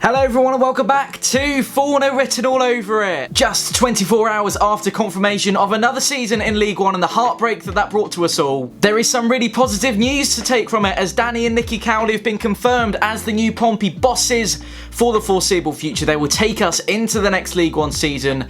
Hello everyone and welcome back to Fauna Written All Over It. Just 24 hours after confirmation of another season in League One and the heartbreak that brought to us all, there is some really positive news to take from it, as Danny and Nicky Cowley have been confirmed as the new Pompey bosses for the foreseeable future. They will take us into the next League One season,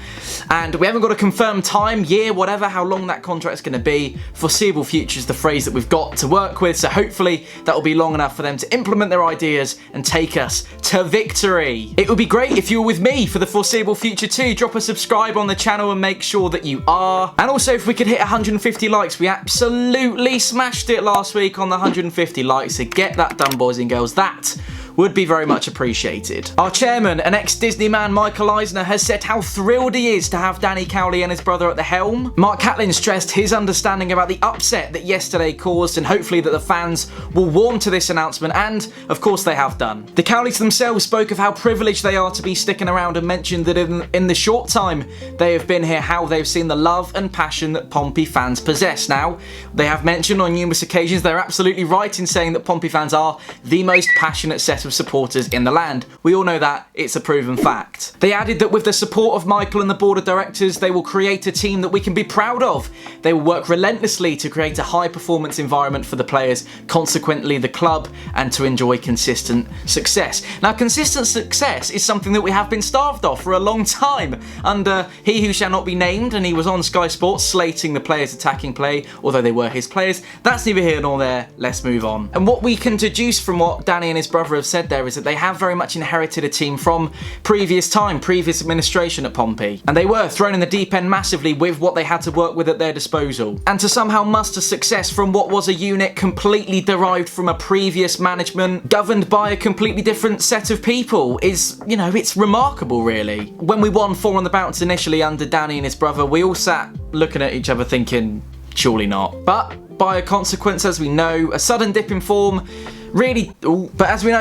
and we haven't got a confirmed time, year, whatever, how long that contract's going to be. Foreseeable future is the phrase that we've got to work with, so hopefully that will be long enough for them to implement their ideas and take us to victory. It would be great if you were with me for the foreseeable future too. Drop a subscribe on the channel and make sure that you are. And also, if we could hit 150 likes, we absolutely smashed it last week on the 150 likes, so get that done, boys and girls. That would be very much appreciated. Our chairman and ex-Disney man Michael Eisner has said how thrilled he is to have Danny Cowley and his brother at the helm. Mark Catlin stressed his understanding about the upset that yesterday caused, and hopefully that the fans will warm to this announcement, and of course they have done. The Cowleys themselves spoke of how privileged they are to be sticking around and mentioned that in the short time they have been here, how they've seen the love and passion that Pompey fans possess. Now, they have mentioned on numerous occasions they're absolutely right in saying that Pompey fans are the most passionate set of supporters in the land. We all know that, it's a proven fact. They added that with the support of Michael and the board of directors, they will create a team that we can be proud of. They will work relentlessly to create a high performance environment for the players, consequently the club, and to enjoy consistent success. Now, consistent success is something that we have been starved of for a long time under he who shall not be named, and he was on Sky Sports slating the players' attacking play, although they were his players. That's neither here nor there, let's move on. And what we can deduce from what Danny and his brother have said there is that they have very much inherited a team from previous administration at Pompey, and they were thrown in the deep end massively with what they had to work with at their disposal. And to somehow muster success from what was a unit completely derived from a previous management, governed by a completely different set of people, is, you know, it's remarkable really. When we won 4 on the bounce initially under Danny and his brother, we all sat looking at each other thinking, surely not. But by a consequence, as we know, a sudden dip in form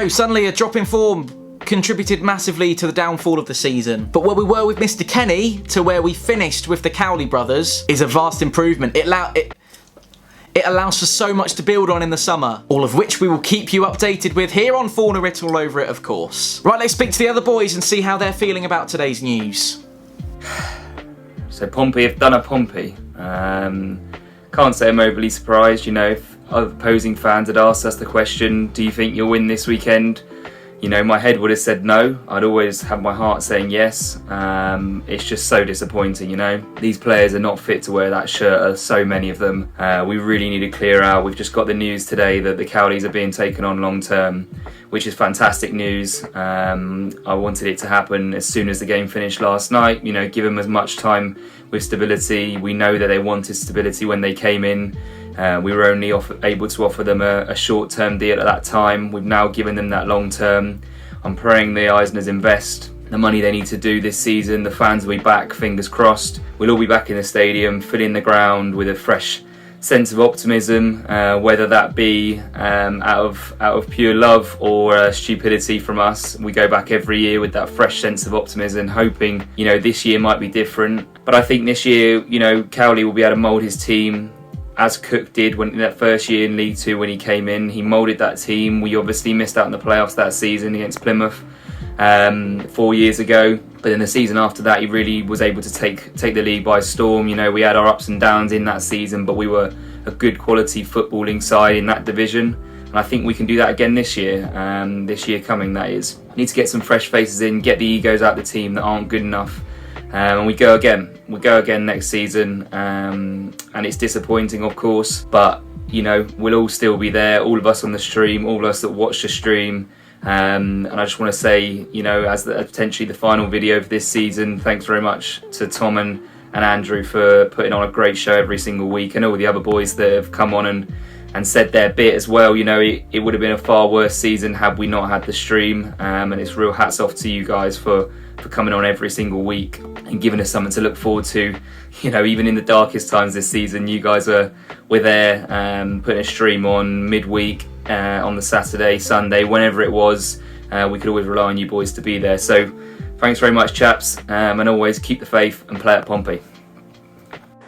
suddenly a drop in form contributed massively to the downfall of the season. But where we were with Mr. Kenny to where we finished with the Cowley brothers is a vast improvement. It allows for so much to build on in the summer, all of which we will keep you updated with here on Fauna Written All Over It, of course. Right, let's speak to the other boys and see how they're feeling about today's news. So Pompey have done a Pompey. Can't say I'm overly surprised. You know, if other opposing fans had asked us the question, do you think you'll win this weekend? You know, my head would have said no. I'd always have my heart saying yes. It's just so disappointing, you know. These players are not fit to wear that shirt, so many of them. We really need to clear out. We've just got the news today that the Cowleys are being taken on long term, which is fantastic news. I wanted it to happen as soon as the game finished last night. You know, give them as much time with stability. We know that they wanted stability when they came in. We were only able to offer them a short-term deal at that time. We've now given them that long-term. I'm praying the Eisners invest the money they need to do this season. The fans will be back, fingers crossed. We'll all be back in the stadium, filling the ground with a fresh sense of optimism, whether that be out of pure love or stupidity from us. We go back every year with that fresh sense of optimism, hoping, you know, this year might be different. But I think this year, you know, Cowley will be able to mould his team as Cook did in that first year in League Two when he came in. He moulded that team. We obviously missed out in the playoffs that season against Plymouth 4 years ago. But in the season after that, he really was able to take the league by storm. You know, we had our ups and downs in that season, but we were a good quality footballing side in that division. And I think we can do that again this year coming, that is. Need to get some fresh faces in, get the egos out of the team that aren't good enough. And we go again next season, and it's disappointing, of course, but you know, we'll all still be there, all of us on the stream, all of us that watch the stream. And I just want to say, you know, as potentially the final video of this season, thanks very much to Tom and Andrew for putting on a great show every single week, and all the other boys that have come on and said their bit as well. You know, it would have been a far worse season had we not had the stream, and it's real hats off to you guys for coming on every single week and giving us something to look forward to. You know, even in the darkest times this season, you guys were there, putting a stream on midweek, on the Saturday, Sunday, whenever it was. We could always rely on you boys to be there. So thanks very much, chaps, and always keep the faith and play at Pompey.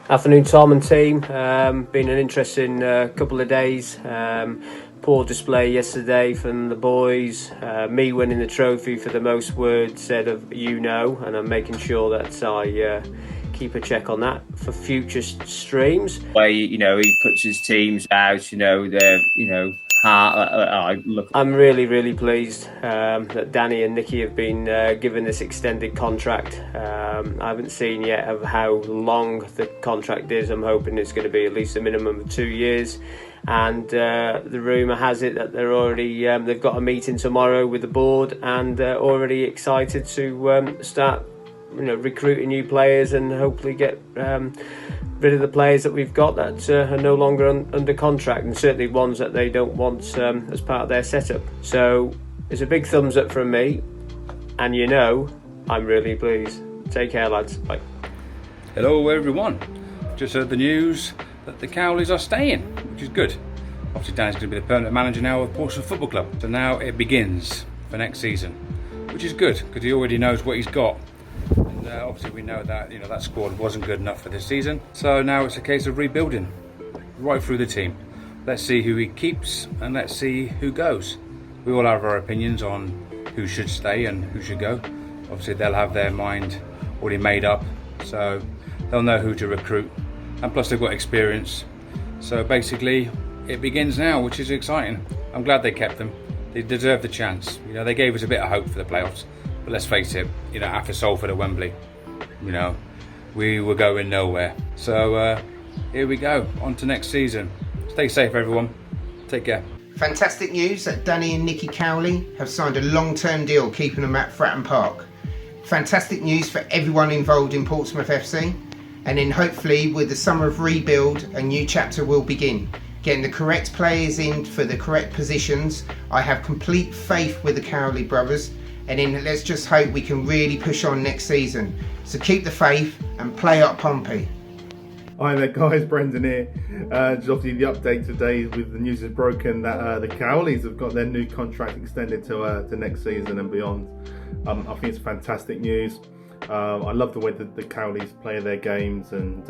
Afternoon, Tom and team. Been an interesting couple of days. poor display yesterday from the boys. Me winning the trophy for the most words said of and I'm making sure that I keep a check on that for future streams. Way he puts his teams out. They're hard. I'm really pleased that Danny and Nicky have been given this extended contract. I haven't seen yet of how long the contract is. I'm hoping it's going to be at least a minimum of 2 years. And the rumour has it that they're already they've got a meeting tomorrow with the board and already excited to start recruiting new players and hopefully get rid of the players that we've got that are no longer under contract, and certainly ones that they don't want as part of their setup. So it's a big thumbs up from me, and I'm really pleased. Take care, lads. Bye. Hello everyone. Just heard the news that the Cowleys are staying, which is good. Obviously Danny's going to be the permanent manager now of Portsmouth Football Club. So now it begins for next season, which is good because he already knows what he's got. And obviously we know that that squad wasn't good enough for this season. So now it's a case of rebuilding right through the team. Let's see who he keeps and let's see who goes. We all have our opinions on who should stay and who should go. Obviously they'll have their mind already made up, so they'll know who to recruit. And plus they've got experience. So basically it begins now, which is exciting. I'm glad they kept them. They deserve the chance. They gave us a bit of hope for the playoffs. But let's face it, after Salford at Wembley, we were going nowhere. So here we go, on to next season. Stay safe everyone. Take care. Fantastic news that Danny and Nicky Cowley have signed a long-term deal keeping them at Fratton Park. Fantastic news for everyone involved in Portsmouth FC. And then hopefully with the summer of rebuild, a new chapter will begin. Getting the correct players in for the correct positions. I have complete faith with the Cowley brothers. And then let's just hope we can really push on next season. So keep the faith and play up Pompey. Hi there guys, Brendan here. Just obviously the update today with the news is broken that the Cowleys have got their new contract extended to next season and beyond. I think it's fantastic news. I love the way that the Cowleys play their games and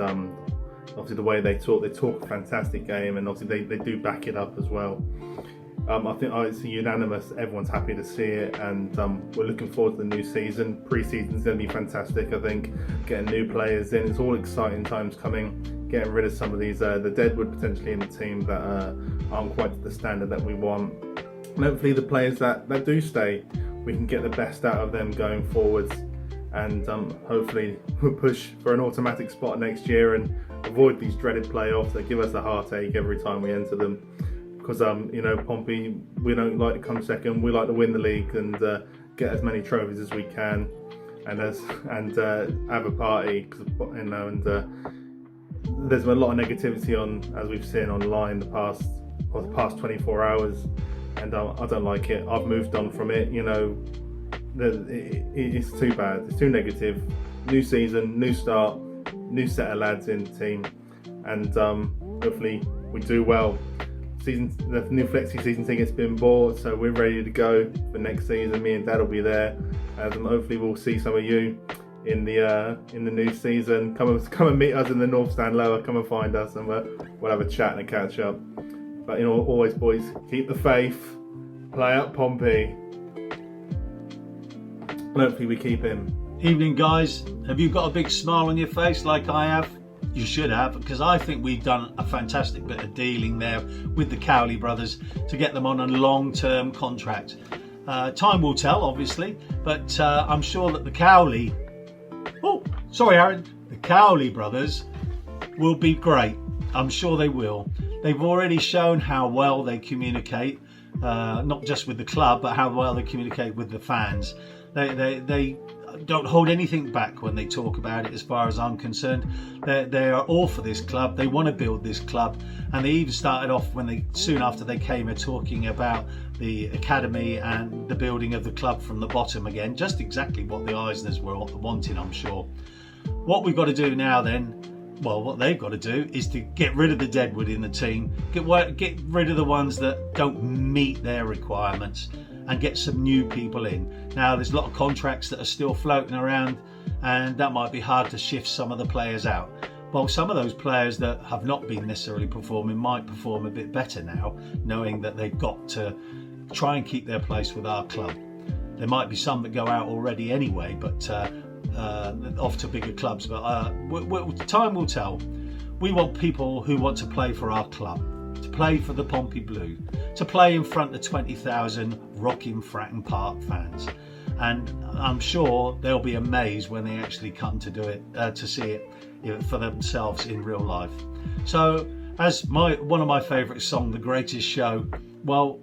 obviously the way they talk a fantastic game, and obviously they do back it up as well. I think it's unanimous, everyone's happy to see it, and we're looking forward to the new season. Pre-season's going to be fantastic, I think, getting new players in. It's all exciting times coming, getting rid of some of these, the deadwood potentially in the team that aren't quite to the standard that we want. And hopefully the players that do stay, we can get the best out of them going forwards, and hopefully we'll push for an automatic spot next year and avoid these dreaded playoffs that give us a heartache every time we enter them. Because Pompey, we don't like to come second. We like to win the league and get as many trophies as we can, and have a party. And there's been a lot of negativity as we've seen online the past 24 hours, and I don't like it. I've moved on from it. It's too bad. It's too negative. New season, new start, new set of lads in the team, and hopefully we do well. The new flexi season ticket's been bought, so we're ready to go for next season. Me and Dad will be there, and hopefully we'll see some of you in the new season. Come and meet us in the North Stand Lower. Come and find us, and we'll have a chat and a catch up. But always, boys, keep the faith, play up Pompey, and hopefully we keep him. Evening, guys. Have you got a big smile on your face like I have? You should have, because I think we've done a fantastic bit of dealing there with the Cowley brothers to get them on a long-term contract. Time will tell, obviously, but I'm sure that the Cowley brothers will be great. I'm sure they will. They've already shown how well they communicate, not just with the club, but how well they communicate with the fans. They don't hold anything back when they talk about it, as far as I'm concerned. They are all for this club. They want to build this club, and they even started off soon after they came here talking about the academy and the building of the club from the bottom again, just exactly what the Eisners were wanting, I'm sure. What we've got to do now then, what they've got to do is to get rid of the deadwood in the team, get rid of the ones that don't meet their requirements, and get some new people in. Now there's a lot of contracts that are still floating around, and that might be hard to shift some of the players out, well, some of those players that have not been necessarily performing might perform a bit better now, knowing that they've got to try and keep their place with our club. There might be some that go out already anyway, but off to bigger clubs. But time will tell. We want people who want to play for our club, to play for the Pompey Blue, to play in front of 20,000 rocking Fratton Park fans. And I'm sure they'll be amazed when they actually come to do it, to see it for themselves in real life. So, as one of my favourite songs, The Greatest Show, well,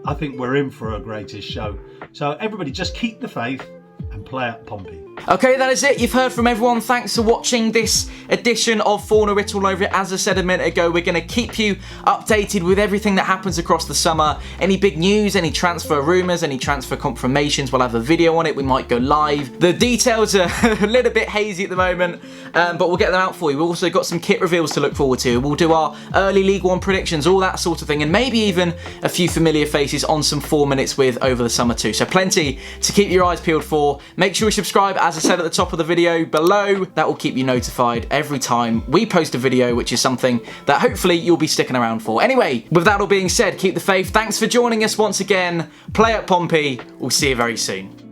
I think we're in for a greatest show. So everybody just keep the faith and play at Pompey. Okay, that is it. You've heard from everyone. Thanks for watching this edition of Fauna Writ All Over It. As I said a minute ago, we're going to keep you updated with everything that happens across the summer. Any big news, any transfer rumours, any transfer confirmations, we'll have a video on it. We might go live. The details are a little bit hazy at the moment, but we'll get them out for you. We've also got some kit reveals to look forward to. We'll do our early League One predictions, all that sort of thing, and maybe even a few familiar faces on some 4 minutes with over the summer too. So plenty to keep your eyes peeled for. Make sure you subscribe, as I said at the top of the video below. That will keep you notified every time we post a video, which is something that hopefully you'll be sticking around for. Anyway, with that all being said, keep the faith. Thanks for joining us once again. Play at Pompey. We'll see you very soon.